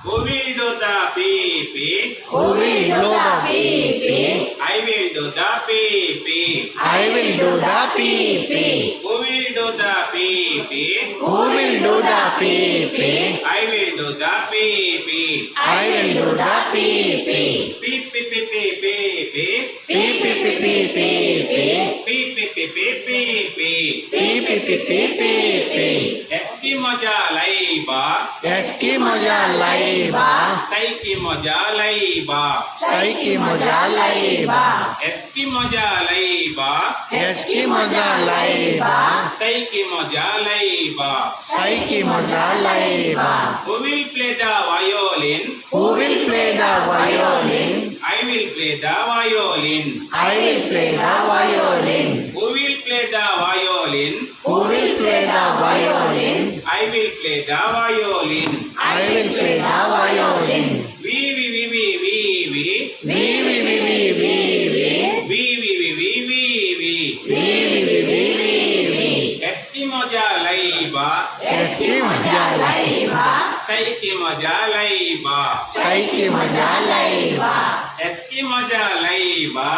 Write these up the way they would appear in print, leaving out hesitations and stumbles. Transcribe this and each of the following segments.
Who will do the pee? Who will do the pee? I will do the pee. I will do the pee. Who will do the pee? Who will do the pee? I will do the pee. I will do the pee. Pee pee pee pee pee pee. Pee pee pee pee pee. Pee pee pee pee pee pee. Pee pee pee pee pee. Eskimo jalaiba. Eskimo jalaiba. Saikimo jalaiba. Saikimo jalaiba. Eskimo jalaiba. Eskimo jalaiba. Saikimo jalaiba. Saikimo jalaiba. Who will play the violin? Who will play the violin? I will play the violin. I will play the violin. Who will play the violin? Who will play the violin? I will play the violin. I will play the violin. We. We we we we we we. We. Eskimo jalaiba. Eskimo jalaiba. Saikimo jalaiba. Saikimo jalaiba. Eskimo jalaiba.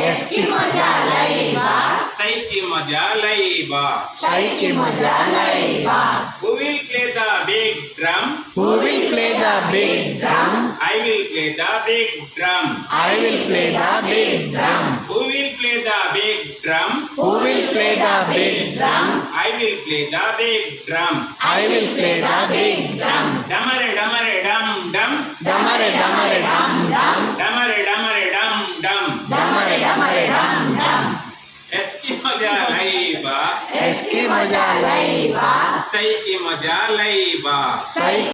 Eskimo jalaiba. Saikimo jalaiba. Saikimo jalaiba. Who will play the big drum? Who will play the big drum? I will play the big drum. I will play the big drum. Who will play the big drum? Who will play the big drum? I will play the big drum. I will play the big drum. Damare damare dum dum. Damare damare dum dum. Damare damare dum dum. Damare damare dum dum. Eskimo jalaiba. Eskimo jalaiba. Saikimo jalaiba. Saikimo